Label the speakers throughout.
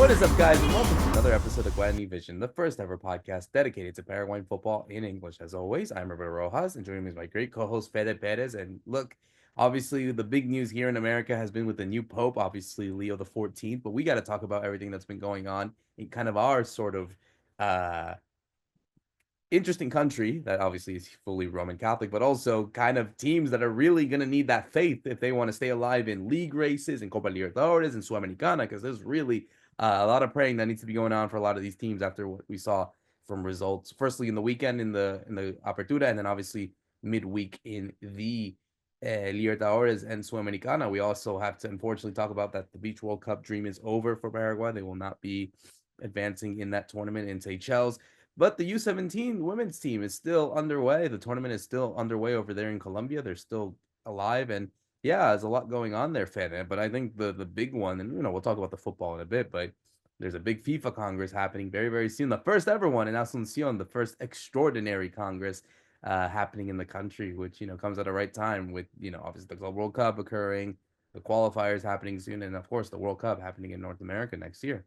Speaker 1: What is up, guys, and welcome to another episode of Guarani Vision, the first ever podcast dedicated to Paraguayan football in English. As always, I'm Roberto Rojas, and joining me is my great co-host Fede Perez. And look, obviously, the big news here in America has been with the new Pope, obviously Leo the 14th. But we got to talk about everything that's been going on in kind of our sort of uh, interesting country that obviously is fully Roman Catholic, but also kind of teams that are really going to need that faith if they want to stay alive in league races and Copa Libertadores and Sudamericana, because there's really a lot of praying that needs to be going on for a lot of these teams after what we saw from results. Firstly, in the weekend in the Apertura, and then obviously midweek in the Libertadores and Sudamericana. We also have to unfortunately talk about that the Beach World Cup dream is over for Paraguay. They will not be advancing in that tournament in Seychelles. But the U17 women's team is still underway. The tournament is still underway over there in Colombia. They're still alive. And yeah, there's a lot going on there, Fede. But I think the big one, and we'll talk about the football in a bit, but there's a big FIFA Congress happening very, very soon. The first ever one in Asuncion, the first extraordinary Congress happening in the country, which, comes at the right time with, obviously the Club World Cup occurring, the qualifiers happening soon, and of course the World Cup happening in North America next year.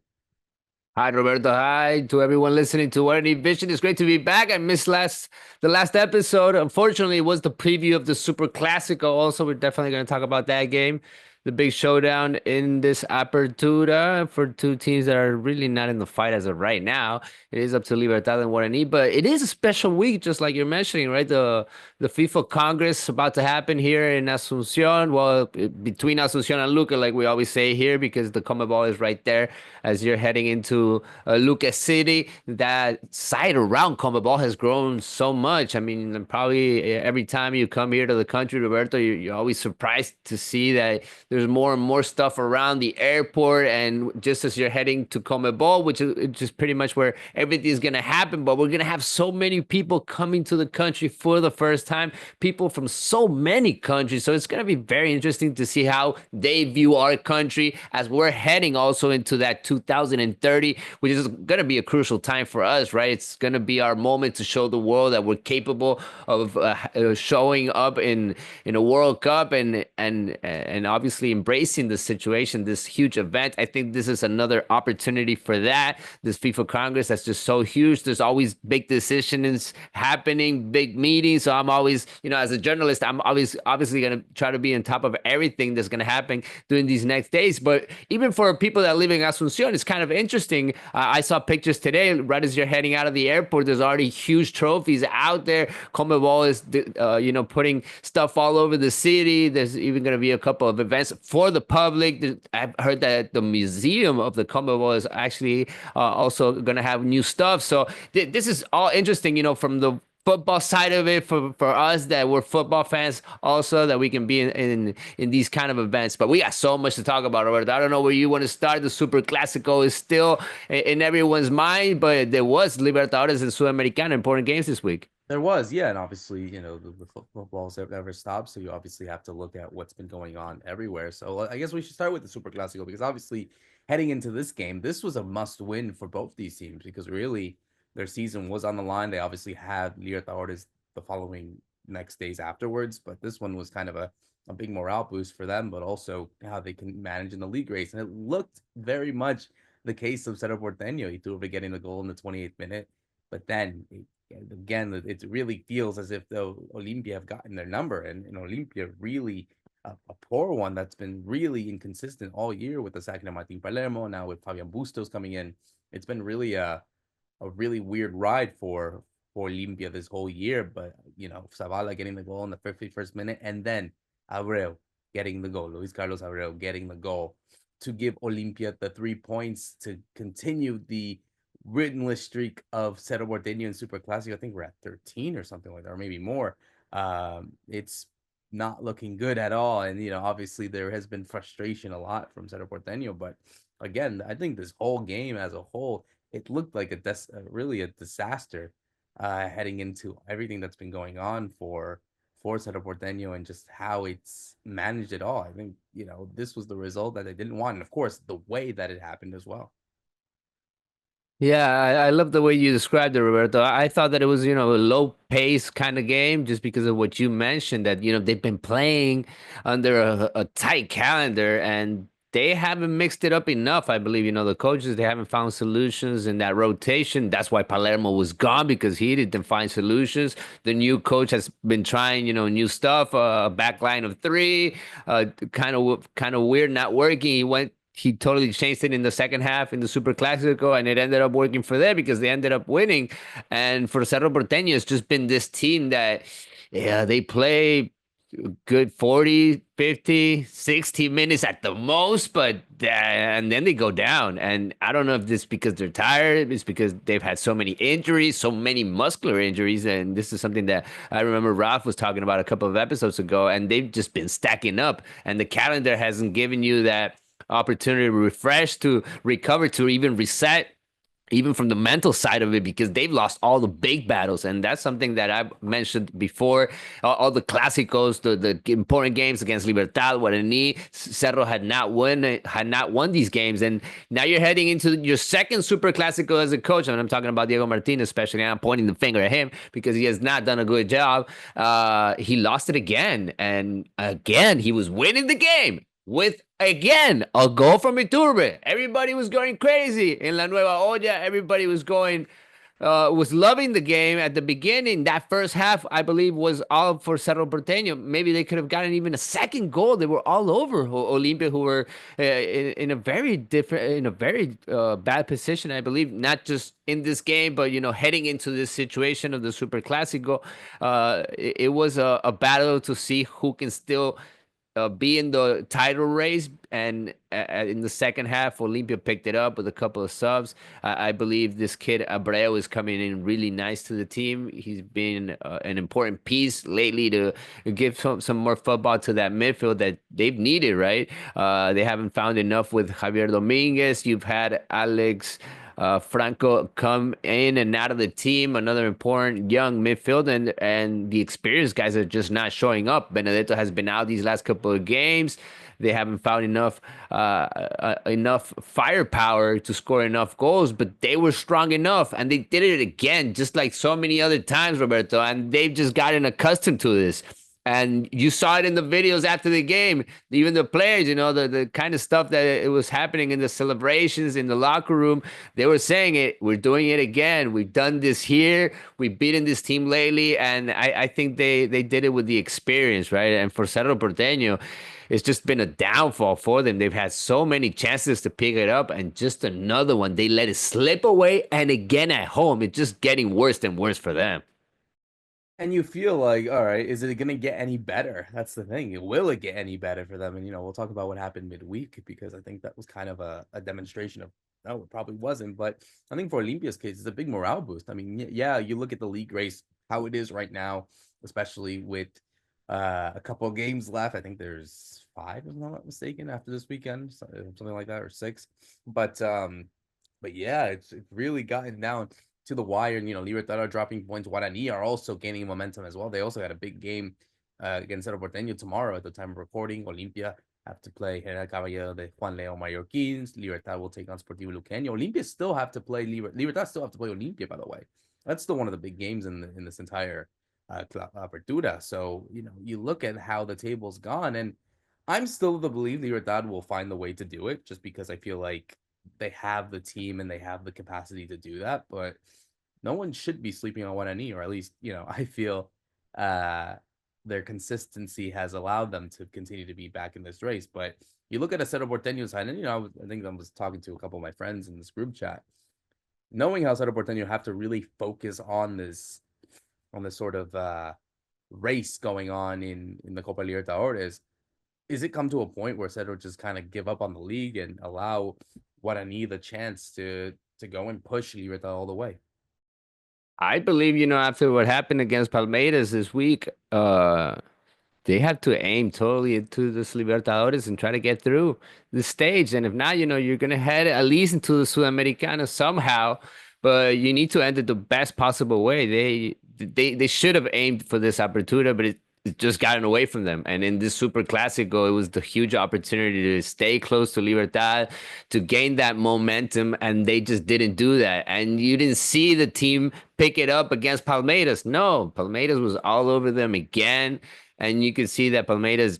Speaker 2: Hi, Roberto. Hi to everyone listening to Guarani Vision. It's great to be back. I missed the last episode. Unfortunately, it was the preview of the Superclásico. Also, we're definitely going to talk about that game. The big showdown in this Apertura for two teams that are really not in the fight as of right now. It is up to Libertad and Guarani, but it is a special week, just like you're mentioning, right? The FIFA Congress about to happen here in Asuncion. Well, between Asuncion and Luque, like we always say here, because the Comebol is right there as you're heading into Luque City. That site around Comebol has grown so much. I mean, probably every time you come here to the country, Roberto, you're always surprised to see that there's more and more stuff around the airport, and just as you're heading to Comebol, which is just pretty much where everything is going to happen. But we're going to have so many people coming to the country for the first time, people from so many countries. So it's going to be very interesting to see how they view our country as we're heading also into that 2030, which is going to be a crucial time for us, right? It's going to be our moment to show the world that we're capable of showing up in a World Cup and obviously embracing the situation, this huge event. I think this is another opportunity for that. This FIFA Congress that's just so huge. There's always big decisions happening, big meetings. So I'm always, as a journalist, I'm always obviously going to try to be on top of everything that's going to happen during these next days. But even for people that live in Asuncion, it's kind of interesting. I saw pictures today, right as you're heading out of the airport, there's already huge trophies out there. Comebol is, putting stuff all over the city. There's even going to be a couple of events for the public. I've heard that the museum of the Comebol is actually also going to have new stuff. So this is all interesting, from the football side of it for us that we're football fans also, that we can be in these kind of events. But we got so much to talk about, Roberto. I don't know where you want to start. The Super Classico is still in everyone's mind, but there was Libertadores and Sudamericana important games this week.
Speaker 1: There was, yeah, and obviously, the footballs have never stopped, so you obviously have to look at what's been going on everywhere. So I guess we should start with the Super Classico, because obviously heading into this game, this was a must-win for both these teams, because really their season was on the line. They obviously had Libertadores the following next days afterwards, but this one was kind of a big morale boost for them, but also how they can manage in the league race. And it looked very much the case of Cerro Porteño. He threw over getting the goal in the 28th minute, but then again, it really feels as if the Olimpia have gotten their number, and Olimpia really a poor one that's been really inconsistent all year with the sacking of Martin Palermo, now with Fabian Bustos coming in. It's been really a really weird ride for Olimpia this whole year. But Zavala getting the goal in the 51st minute, and then Abreu getting the goal, Luis Carlos Abreu getting the goal to give Olimpia the 3 points to continue the winless streak of Cerro Porteño and Superclásico. I think we're at 13 or something like that, or maybe more. It's not looking good at all. And, obviously there has been frustration a lot from Cerro Porteño. But again, I think this whole game as a whole, it looked like really a disaster heading into everything that's been going on for Cerro Porteño and just how it's managed it all. I think, this was the result that they didn't want. And of course, the way that it happened as well.
Speaker 2: Yeah, I love the way you described it, Roberto. I thought that it was, a low pace kind of game just because of what you mentioned, that, they've been playing under a tight calendar, and they haven't mixed it up enough. I believe, the coaches, they haven't found solutions in that rotation. That's why Palermo was gone, because he didn't find solutions. The new coach has been trying, new stuff, a back line of three, kind of weird, not working. He totally changed it in the second half in the Super Clasico, and it ended up working for them because they ended up winning. And for Cerro Porteño, it's just been this team that, yeah, they play good 40, 50, 60 minutes at the most, and then they go down. And I don't know if this is because they're tired, it's because they've had so many injuries, so many muscular injuries. And this is something that I remember Ralph was talking about a couple of episodes ago, and they've just been stacking up. And the calendar hasn't given you that opportunity to refresh, to recover, to even reset, even from the mental side of it, because they've lost all the big battles. And that's something that I've mentioned before. All the clásicos, the important games against Libertad, Guarani, Cerro had not won these games. And now you're heading into your second Super Clásico as a coach. And I'm talking about Diego Martinez, especially. And I'm pointing the finger at him because he has not done a good job. He lost it again. And again, he was winning the game with, again, a goal from Iturbe. Everybody was going crazy in La Nueva Olla. Everybody was loving the game at the beginning. That first half, I believe, was all for Cerro Porteño. Maybe they could have gotten even a second goal. They were all over Olimpia, who were in a very bad position, I believe, not just in this game, but heading into this situation of the Super Clásico. It was a battle to see who can still be in the title race. And in the second half, Olimpia picked it up with a couple of subs. I believe this kid Abreu is coming in really nice to the team. He's been an important piece lately to give some more football to that midfield that they've needed, right? They haven't found enough with Javier Dominguez. You've had Alex Franco come in and out of the team, another important young midfield, and the experienced guys are just not showing up. Benedetto has been out these last couple of games. They haven't found enough firepower to score enough goals, but they were strong enough, and they did it again, just like so many other times, Roberto. And they've just gotten accustomed to this. And you saw it in the videos after the game. Even the players, the kind of stuff that it was happening in the celebrations in the locker room, they were saying it. We're doing it again. We've done this here. We've beaten this team lately. And I think they did it with the experience, right? And for Cerro Porteño, it's just been a downfall for them. They've had so many chances to pick it up, and just another one. They let it slip away. And again at home, it's just getting worse and worse for them.
Speaker 1: And you feel like, all right, is it going to get any better? That's the thing. Will it get any better for them? And, we'll talk about what happened midweek, because I think that was kind of a demonstration of, no, it probably wasn't. But I think for Olympia's case, it's a big morale boost. I mean, yeah, you look at the league race, how it is right now, especially with a couple of games left. I think there's 5, if I'm not mistaken, after this weekend, something like that, or 6. But yeah, it's really gotten down to the wire. And Libertad are dropping points. Guarani are also gaining momentum as well. They also had a big game against Cerro Porteño tomorrow at the time of recording. Olimpia have to play General Caballero de Juan León Mallorquins. Libertad will take on Sportivo Luqueño. Olimpia still have to play Libertad still have to play Olimpia, by the way. That's still one of the big games in this entire Apertura. So you look at how the table's gone, and I'm still of the belief Libertad will find the way to do it, just because I feel like they have the team and they have the capacity to do that. But no one should be sleeping on Guarani, or at least, I feel their consistency has allowed them to continue to be back in this race. But you look at a Cerro Porteño side, and, I think I was talking to a couple of my friends in this group chat, knowing how Cerro Porteño have to really focus on this sort of race going on in the Copa Libertadores. Is it come to a point where Cerro just kind of give up on the league and allow Guarani the chance to go and push Libertad all the way?
Speaker 2: I believe, after what happened against Palmeiras this week, they have to aim totally into this Libertadores and try to get through the stage. And if not, you're gonna head at least into the Sudamericana somehow. But you need to end it the best possible way. They should have aimed for this opportunity, but it just gotten away from them. And in this Super Clásico, it was the huge opportunity to stay close to Libertad, to gain that momentum, and they just didn't do that. And you didn't see the team pick it up against Palmeiras. No, Palmeiras was all over them again. And you could see that Palmeiras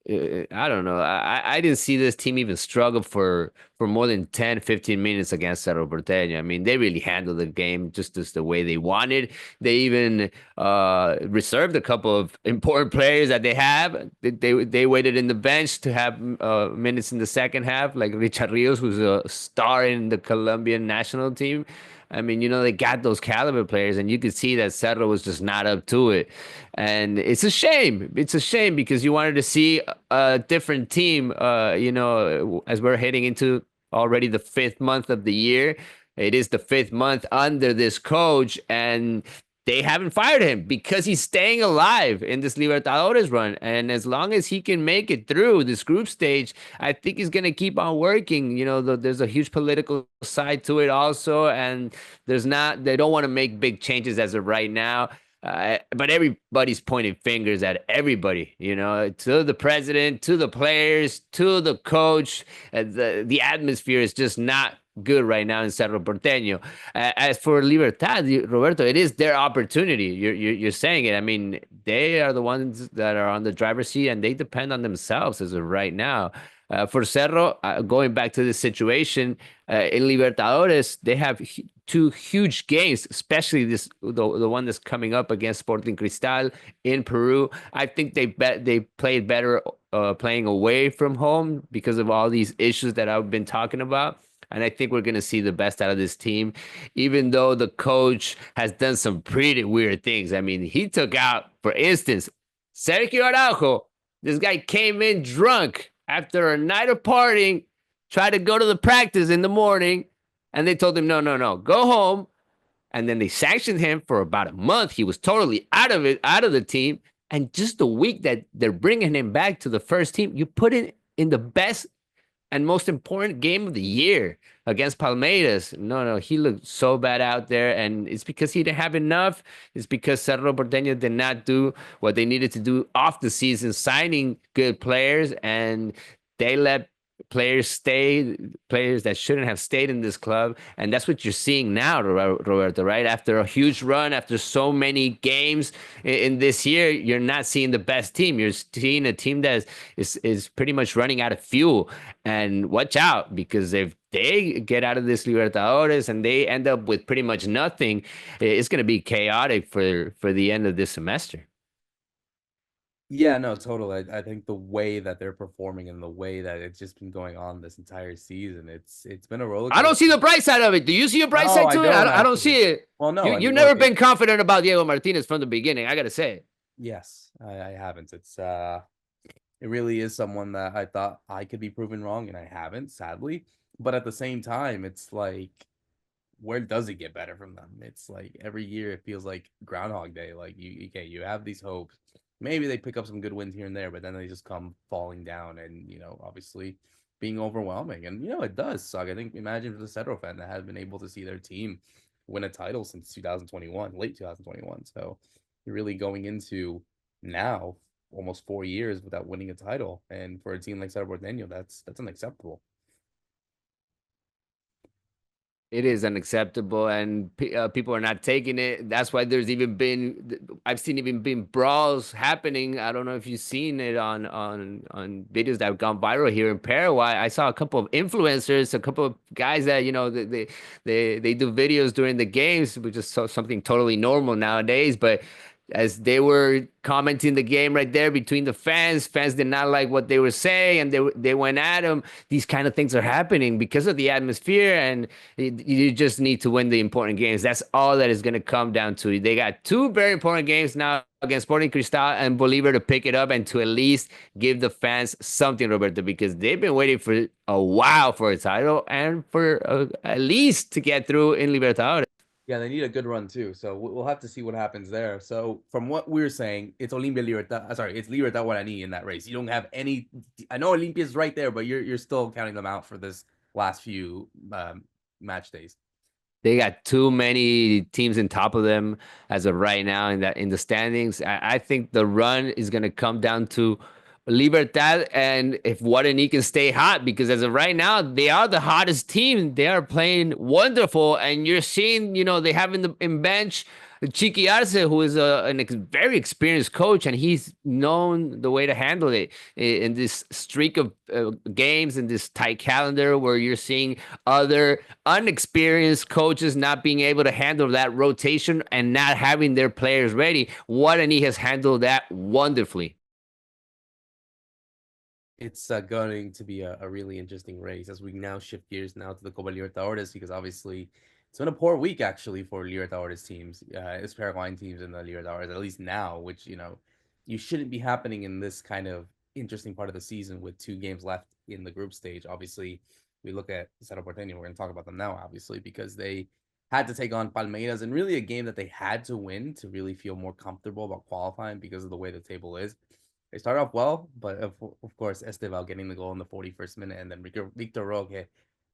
Speaker 2: I don't know. I didn't see this team even struggle for more than 10, 15 minutes against Cerro Porteño. I mean, they really handled the game just as the way they wanted. They even reserved a couple of important players that they have. They waited in the bench to have minutes in the second half, like Richard Rios, who's a star in the Colombian national team. I mean, they got those caliber players, and you could see that Cerro was just not up to it. And it's a shame. It's a shame because you wanted to see a different team, as we're heading into already the fifth month of the year. It is the fifth month under this coach, and they haven't fired him because he's staying alive in this Libertadores run. And as long as he can make it through this group stage, I think he's going to keep on working. There's a huge political side to it also. And they don't want to make big changes as of right now. But everybody's pointing fingers at everybody, to the president, to the players, to the coach. The atmosphere is just not good right now in Cerro Porteño. As for Libertad, Roberto, it is their opportunity. You're saying it. I mean, they are the ones that are on the driver's seat, and they depend on themselves as of right now. For Cerro, going back to this situation in Libertadores, they have two huge games, especially the one that's coming up against Sporting Cristal in Peru. I think they played better playing away from home because of all these issues that I've been talking about. And I think we're going to see the best out of this team, even though the coach has done some pretty weird things. I mean, he took out, for instance, Sergio Araujo. This guy came in drunk after a night of partying, tried to go to the practice in the morning, and they told him, no, no, no, go home. And then they sanctioned him for about a month. He was totally out of the team. And just a week that they're bringing him back to the first team, you put it in the best and most important game of the year against Palmeiras. No, he looked so bad out there, and it's because he didn't have enough. It's because Cerro Porteño did not do what they needed to do off the season, signing good players, and they let players that shouldn't have stayed in this club. And that's what you're seeing now, Roberto, right? After a huge run, after so many games in this year, you're not seeing the best team. You're seeing a team that is pretty much running out of fuel. And watch out, because if they get out of this Libertadores and they end up with pretty much nothing, it's going to be chaotic for the end of this semester.
Speaker 1: Yeah, no, totally. I think the way that they're performing and the way that it's just been going on this entire season, it's been a roller
Speaker 2: I don't
Speaker 1: coaster.
Speaker 2: see the bright side of it. Do you see a bright
Speaker 1: No,
Speaker 2: side
Speaker 1: I
Speaker 2: to it?
Speaker 1: don't
Speaker 2: I don't
Speaker 1: actually.
Speaker 2: see it.
Speaker 1: Well, no,
Speaker 2: You
Speaker 1: I
Speaker 2: you've
Speaker 1: mean,
Speaker 2: never
Speaker 1: look,
Speaker 2: been confident about Diego Martinez from the beginning. I gotta say.
Speaker 1: yes, I haven't. It really is someone that I thought I could be proven wrong, and I haven't, sadly. But at the same time, it's like, where does it get better from them? It's like every year it feels like Groundhog Day. Like you have these hopes. Maybe they pick up some good wins here and there, but then they just come falling down, and obviously being overwhelming. And it does suck. I think imagine for the Cedro fan that has been able to see their team win a title since 2021, late 2021. So you're really going into now almost 4 years without winning a title, and for a team like Cerro Porteño, that's unacceptable.
Speaker 2: It is unacceptable, and people are not taking it. That's why I've seen even been brawls happening. I don't know if you've seen it on videos that have gone viral here in Paraguay. I saw a couple of influencers, a couple of guys that they do videos during the games, which is something totally normal nowadays. But as they were commenting the game right there between the fans did not like what they were saying, and they went at him. These kind of things are happening because of the atmosphere, and you just need to win the important games. That's all that is going to come down to. They got two very important games now against Sporting Cristal and Bolivar to pick it up and to at least give the fans something, Roberto, because they've been waiting for a while for a title and for at least to get through in Libertadores.
Speaker 1: Yeah, they need a good run too. So we'll have to see what happens there. So from what we're saying, it's Olimpia Libertad. Sorry, it's Libertad Guarani in that race. You don't have any. I know Olimpia's right there, but you're still counting them out for this last few match days.
Speaker 2: They got too many teams in top of them as of right now in the standings. I think the run is going to come down to Libertad and if Guarani can stay hot, because as of right now, they are the hottest team. They are playing wonderful, and you're seeing, they have in bench Chiqui Arce, who is very experienced coach, and he's known the way to handle it in this streak of games in this tight calendar where you're seeing other unexperienced coaches not being able to handle that rotation and not having their players ready. Guarani has handled that wonderfully.
Speaker 1: It's going to be a really interesting race as we now shift gears now to the Copa Libertadores because obviously it's been a poor week actually for Libertadores teams. It's Paraguayan teams in the Libertadores, at least now, which you shouldn't be happening in this kind of interesting part of the season with 2 games left in the group stage. Obviously, we look at Cerro Porteño. We're going to talk about them now, obviously, because they had to take on Palmeiras and really a game that they had to win to really feel more comfortable about qualifying because of the way the table is. They started off well, but of course, Esteval getting the goal in the 41st minute and then Victor Roque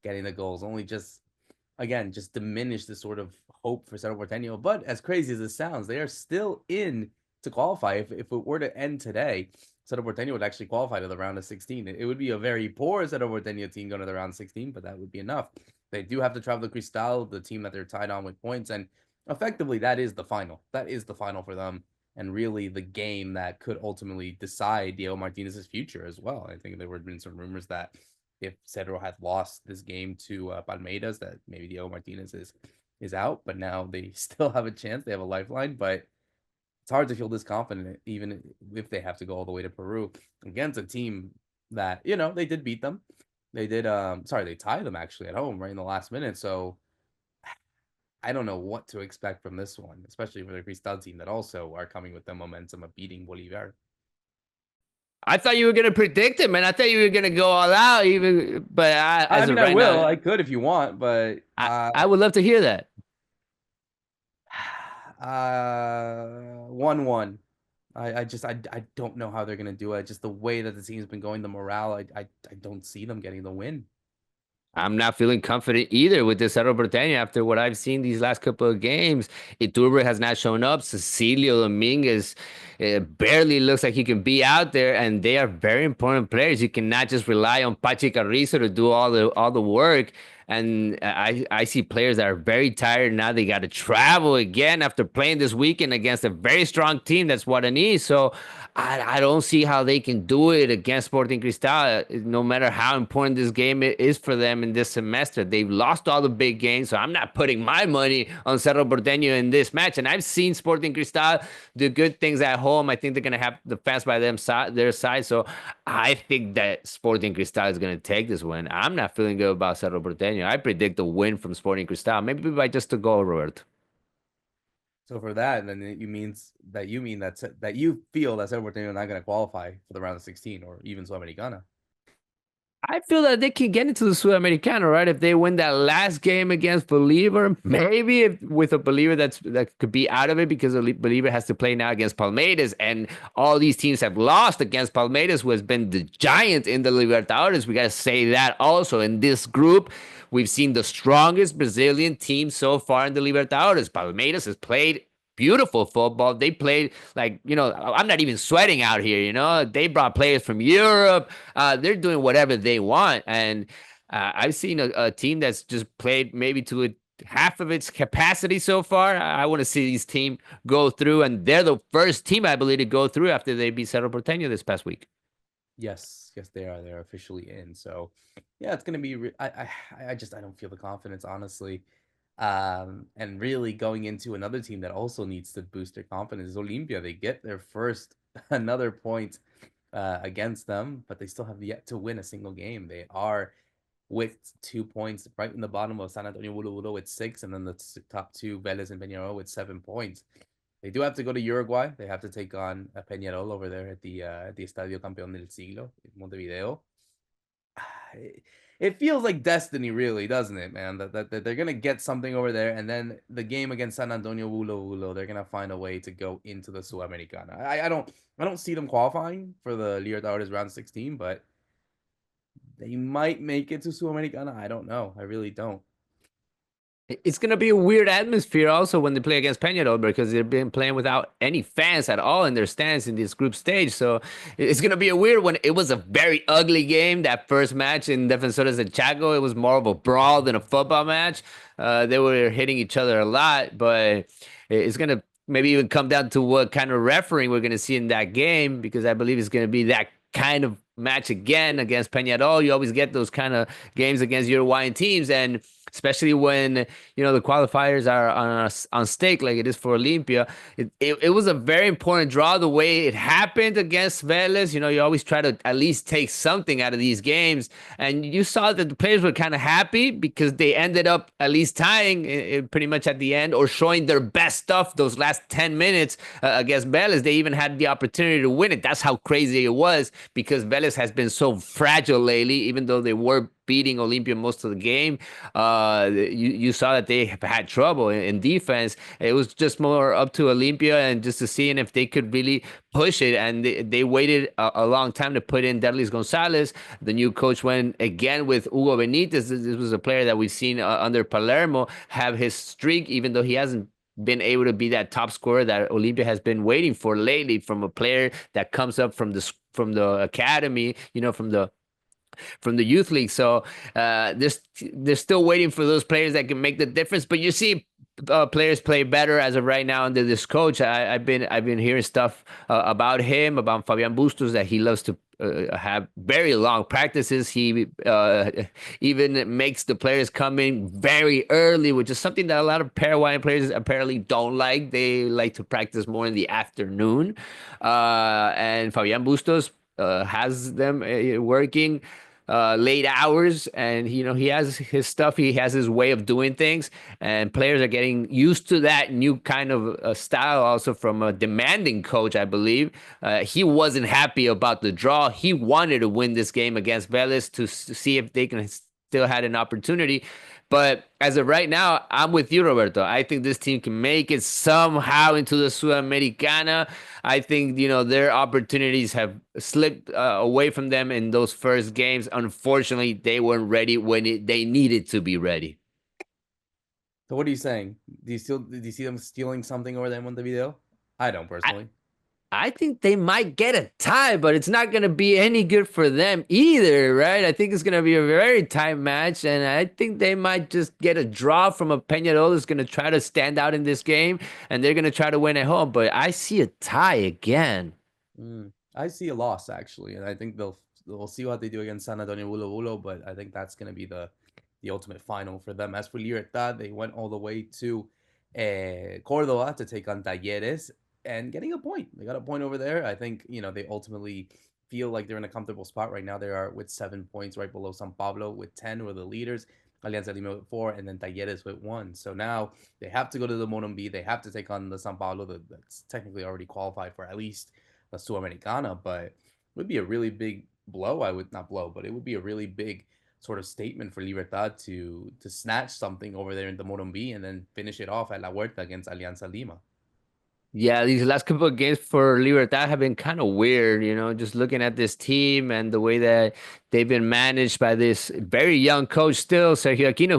Speaker 1: getting the goals only just diminished the sort of hope for Cerro Porteño. But as crazy as it sounds, they are still in to qualify. If it were to end today, Cerro Porteño would actually qualify to the round of 16. It would be a very poor Cerro Porteño team going to the round of 16, but that would be enough. They do have to travel to Cristal, the team that they're tied on with points, and effectively that is the final. That is the final for them and really the game that could ultimately decide Diego Martinez's future as well. I think there were been some rumors that if Cerro had lost this game to Palmeiras, that maybe Diego Martinez is out, but now they still have a chance. They have a lifeline, but it's hard to feel this confident, even if they have to go all the way to Peru against a team that, they did beat them. They did, they tied them actually at home right in the last minute. So I don't know what to expect from this one, especially for the Cristal team that also are coming with the momentum of beating Bolivar.
Speaker 2: I thought you were gonna predict it, man. I thought you were gonna go all out, but as of
Speaker 1: I
Speaker 2: right
Speaker 1: will.
Speaker 2: now,
Speaker 1: I could if you want, but
Speaker 2: I would love to hear that.
Speaker 1: 1-1. I don't know how they're gonna do it. Just the way that the team's been going, the morale, I don't see them getting the win.
Speaker 2: I'm not feeling confident either with this Cerro Porteño after what I've seen these last couple of games. Iturbe has not shown up. Cecilio Dominguez barely looks like he can be out there, and they are very important players. You cannot just rely on Pachi Carrizo to do all the work. And I see players that are very tired now. They got to travel again after playing this weekend against a very strong team. That's what I need. So I don't see how they can do it against Sporting Cristal, no matter how important this game is for them in this semester. They've lost all the big games, so I'm not putting my money on Cerro Porteño in this match. And I've seen Sporting Cristal do good things at home. I think they're going to have the fans by their side. So I think that Sporting Cristal is going to take this win. I'm not feeling good about Cerro Porteño. I predict a win from Sporting Cristal, maybe by just a goal, Roberto.
Speaker 1: So for that, then you mean that you feel that Cerro Porteño not going to qualify for the round of 16 or even Sudamericana.
Speaker 2: I feel that they can get into the Sudamericana, right? If they win that last game against Bolivar, maybe with a Bolivar that could be out of it because Bolivar has to play now against Palmeiras, and all these teams have lost against Palmeiras, who has been the giant in the Libertadores. We got to say that also. In this group, we've seen the strongest Brazilian team so far in the Libertadores. Palmeiras has played beautiful football. They played like, I'm not even sweating out here, They brought players from Europe. They're doing whatever they want. And I've seen a team that's just played maybe to half of its capacity so far. I want to see this team go through, and they're the first team, I believe, to go through after they beat Cerro Porteño this past week.
Speaker 1: Yes, they are. They're officially in. So, yeah, it's gonna be. I don't feel the confidence, honestly. And really going into another team that also needs to boost their confidence is Olimpia. They get their first another point against them, but they still have yet to win a single game. They are with 2 points right in the bottom of San Antonio Bulu with 6, and then the top two, Vélez and Peñarol, with 7 points. They do have to go to Uruguay. They have to take on Peñarol over there at the Estadio Campeón del Siglo in Montevideo. It feels like destiny, really, doesn't it, man? That they're gonna get something over there, and then the game against San Antonio Wulo, they're gonna find a way to go into the Sudamericana. I don't see them qualifying for the Libertadores round 16, but they might make it to Sudamericana. I don't know. I really don't.
Speaker 2: It's gonna be a weird atmosphere also when they play against Peñarol because they've been playing without any fans at all in their stands in this group stage. So it's gonna be a weird one. It was a very ugly game. That first match in Defensores de Chaco, it was more of a brawl than a football match. They were hitting each other a lot, but it's gonna maybe even come down to what kind of refereeing we're gonna see in that game because I believe it's gonna be that kind of match again against Peñarol. You always get those kind of games against Uruguayan teams, and especially when the qualifiers are on stake like it is for Olimpia. It was a very important draw the way it happened against Vélez. You always try to at least take something out of these games, and you saw that the players were kind of happy because they ended up at least tying pretty much at the end or showing their best stuff those last 10 minutes against Vélez. They even had the opportunity to win it. That's how crazy it was because Vélez has been so fragile lately, even though they were beating Olimpia most of the game. You saw that they had trouble in defense. It was just more up to Olimpia and just to seeing if they could really push it. And they waited a long time to put in Derlis Gonzalez. The new coach went again with Hugo Benitez. This was a player that we've seen under Palermo have his streak, even though he hasn't been able to be that top scorer that Olimpia has been waiting for lately from a player that comes up from the academy, from the youth league. So they're still waiting for those players that can make the difference. But you see players play better as of right now under this coach. I've been hearing stuff about him, about Fabian Bustos, that he loves to have very long practices. He even makes the players come in very early, which is something that a lot of Paraguayan players apparently don't like. They like to practice more in the afternoon. And Fabian Bustos has them working late hours, and he has his stuff. He has his way of doing things, and players are getting used to that new kind of style also from a demanding coach, I believe. He wasn't happy about the draw. He wanted to win this game against Vélez to see if they can still had an opportunity. But as of right now, I'm with you, Roberto. I think this team can make it somehow into the Sudamericana. I think, their opportunities have slipped away from them in those first games. Unfortunately, they weren't ready when they needed to be ready.
Speaker 1: So what are you saying? Do you see them stealing something over there in Montevideo? I don't personally.
Speaker 2: I think they might get a tie, but it's not going to be any good for them either, right? I think it's going to be a very tight match, and I think they might just get a draw from a Peñarol that's going to try to stand out in this game, and they're going to try to win at home. But I see a tie again.
Speaker 1: I see a loss actually, and I think we'll see what they do against San Antonio Bulo Bulo, but I think that's going to be the ultimate final for them. As for Libertad, they went all the way to Córdoba to take on Talleres and getting a point. They got a point over there. I think they ultimately feel like they're in a comfortable spot right now. They are with 7 points, right below San Pablo with 10, who are the leaders. Alianza Lima with 4, and then Talleres with 1. So now they have to go to the Morumbi. They have to take on the San Pablo that's technically already qualified for at least the Sudamericana, but it would be a really big blow. I would not blow, but it would be a really big sort of statement for Libertad to snatch something over there in the Morumbi and then finish it off at La Huerta against Alianza Lima.
Speaker 2: Yeah, these last couple of games for Libertad have been kind of weird, just looking at this team and the way that they've been managed by this very young coach still, Sergio Aquino,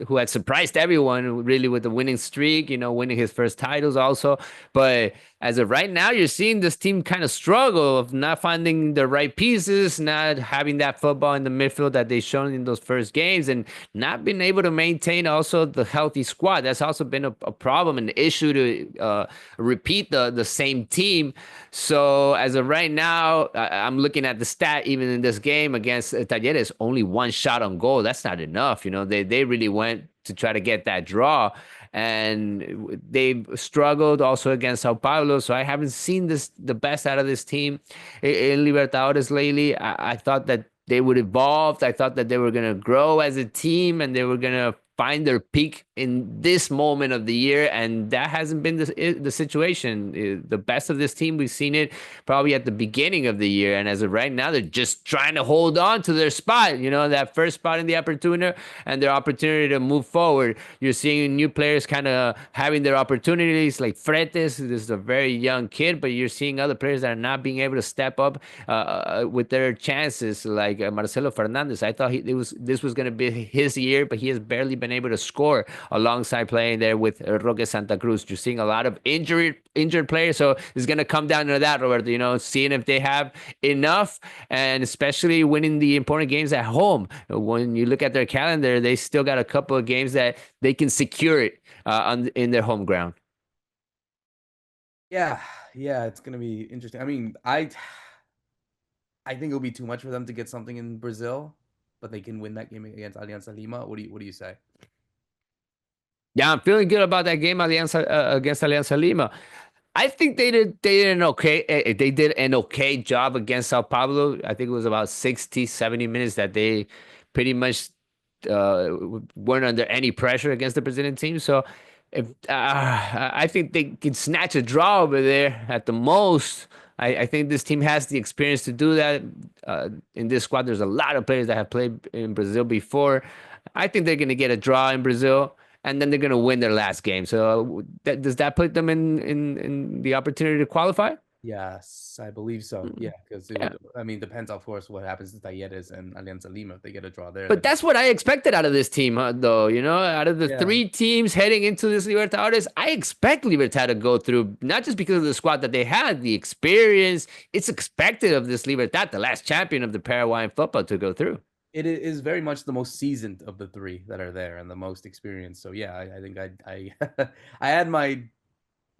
Speaker 2: who had surprised everyone really with the winning streak, winning his first titles also. But as of right now, you're seeing this team kind of struggle of not finding the right pieces, not having that football in the midfield that they shown in those first games, and not being able to maintain also the healthy squad. That's also been a problem, an issue to repeat the same team. So as of right now, I'm looking at the stat even in this game against Talleres, only one shot on goal. That's not enough. They really went to try to get that draw, and they've struggled also against Sao Paulo. So I haven't seen the best out of this team in Libertadores lately. I thought that they would evolve. I thought that they were going to grow as a team and they were going to find their peak in this moment of the year, and that hasn't been the situation. The best of this team, we've seen it probably at the beginning of the year, and as of right now, they're just trying to hold on to their spot, that first spot in the Apertura and their opportunity to move forward. You're seeing new players kind of having their opportunities, like Fretes. This is a very young kid, but you're seeing other players that are not being able to step up with their chances, like Marcelo Fernandez. I thought this was going to be his year, but he has barely been able to score alongside playing there with Roque Santa Cruz. You're seeing a lot of injured players, so it's going to come down to that, Roberto. Seeing if they have enough, and especially winning the important games at home. When you look at their calendar, they still got a couple of games that they can secure it in their home ground.
Speaker 1: Yeah, it's gonna be interesting. I mean, I think it'll be too much for them to get something in Brazil, but they can win that game against Alianza Lima. What do you say?
Speaker 2: Yeah, I'm feeling good about that game against Alianza Lima. I think they did an okay job against Sao Paulo. I think it was about 60, 70 minutes that they pretty much weren't under any pressure against the Brazilian team. So if I think they can snatch a draw over there at the most. I think this team has the experience to do that. In this squad, there's a lot of players that have played in Brazil before. I think they're going to get a draw in Brazil, and then they're going to win their last game. So does that put them in the opportunity to qualify?
Speaker 1: Yes, I believe so. Yeah, because
Speaker 2: Yeah.
Speaker 1: I mean, depends, of course, what happens to Talleres and Alianza Lima. If they get a draw there,
Speaker 2: But
Speaker 1: then
Speaker 2: that's what I expected out of this team, though. Out of the
Speaker 1: yeah,
Speaker 2: three teams heading into this Libertadores, I expect Libertad to go through, not just because of the squad that they had, the experience. It's expected of this Libertad, the last champion of the Paraguayan football, to go through.
Speaker 1: it is very much the most seasoned of the three that are there and the most experienced. So yeah, I think I had my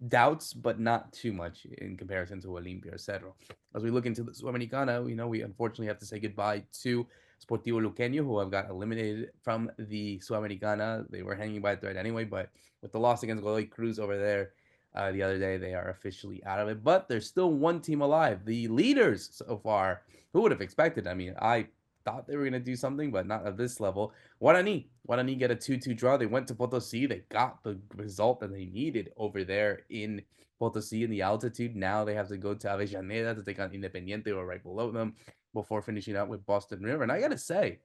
Speaker 1: doubts, but not too much in comparison to Olimpia or Cerro. As we look into the Sudamericana, we unfortunately have to say goodbye to Sportivo Luqueño, who have got eliminated from the Sudamericana. They were hanging by a thread anyway, but with the loss against Godoy Cruz over there the other day, they are officially out of it. But there's still one team alive. The leaders so far. Who would have expected? I mean, I thought they were going to do something, but not at this level. Guarani get a 2-2 draw. They went to Potosí. They got the result that they needed over there in Potosí in the altitude. Now they have to go to Avellaneda to take on Independiente, who are right below them, before finishing out with Boston River. And I got to say,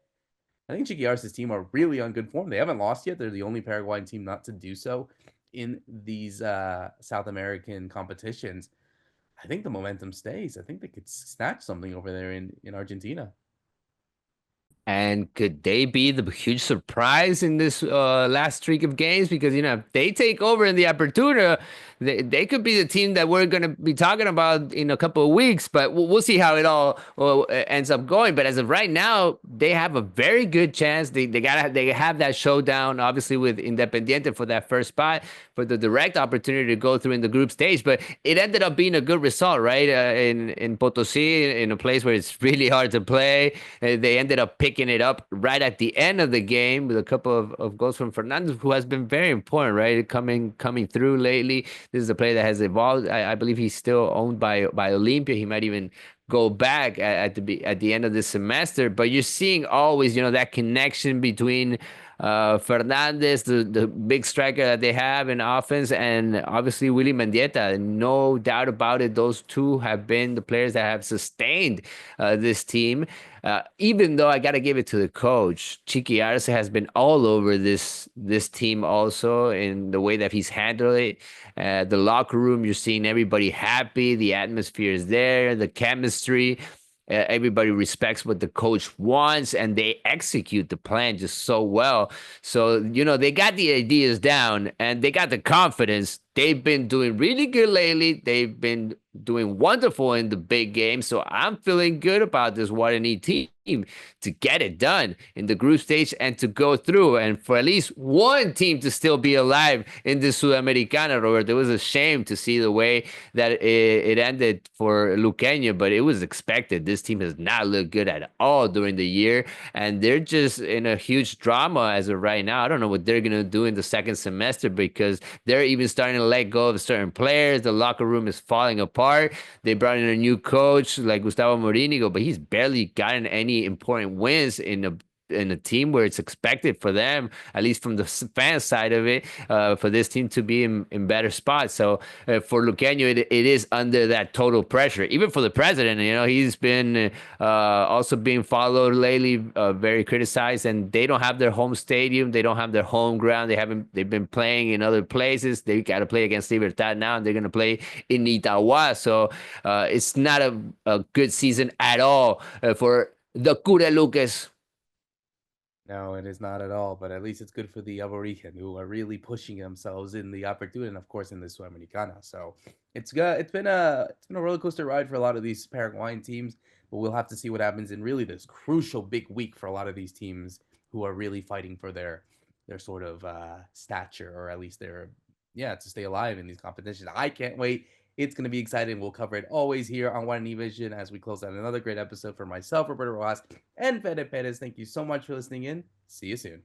Speaker 1: I think Chiquiar's team are really on good form. They haven't lost yet. They're the only Paraguayan team not to do so in these South American competitions. I think the momentum stays. I think they could snatch something over there in Argentina.
Speaker 2: And could they be the huge surprise in this last streak of games? Because, if they take over in the Apertura, they could be the team that we're going to be talking about in a couple of weeks. But we'll see how it all ends up going. But as of right now, they have a very good chance. They have that showdown, obviously, with Independiente for that first spot, for the direct opportunity to go through in the group stage. But it ended up being a good result, right? In Potosí, in a place where it's really hard to play. They ended up picking it up right at the end of the game with a couple of goals from Fernandez, who has been very important, right? Coming through lately. This is a player that has evolved. I believe he's still owned by Olimpia. He might even go back at the end of this semester. But you're seeing always, that connection between Fernandez, the big striker that they have in offense, and obviously Willy Mendieta. No doubt about it. Those two have been the players that have sustained this team. Even though I got to give it to the coach, Chiqui Arce has been all over this team also in the way that he's handled it. The locker room, you're seeing everybody happy. The atmosphere is there. The chemistry. Everybody respects what the coach wants, and they execute the plan just so well. So, they got the ideas down and they got the confidence. They've been doing really good lately. They've been doing wonderful in the big game. So I'm feeling good about this Guarani team to get it done in the group stage and to go through, and for at least one team to still be alive in the Sudamericana, Robert. It was a shame to see the way that it ended for Luqueño, but it was expected. This team has not looked good at all during the year, and they're just in a huge drama as of right now. I don't know what they're going to do in the second semester, because they're even starting to let go of certain players. The locker room is falling apart. They brought in a new coach like Gustavo Morínigo, but he's barely gotten any important wins in in a team where it's expected for them, at least from the fan side of it, for this team to be in better spots. So for Luqueño, it is under that total pressure. Even for the president, he's been also being followed lately, very criticized, and they don't have their home stadium, they don't have their home ground. They've been playing in other places. They got to play against Libertad now, and they're going to play in Itagua. So it's not a good season at all for the Cureluques.
Speaker 1: No, it is not at all. But at least it's good for the Aborigen, who are really pushing themselves in the opportunity, and of course in the Sudamericana. So it's good. It's been a roller coaster ride for a lot of these Paraguayan teams. But we'll have to see what happens in really this crucial big week for a lot of these teams who are really fighting for their sort of stature, or at least their, yeah, to stay alive in these competitions. I can't wait. It's going to be exciting. We'll cover it always here on Guarani Vision as we close out another great episode for myself, Roberto Rojas, and Fede Perez. Thank you so much for listening in. See you soon.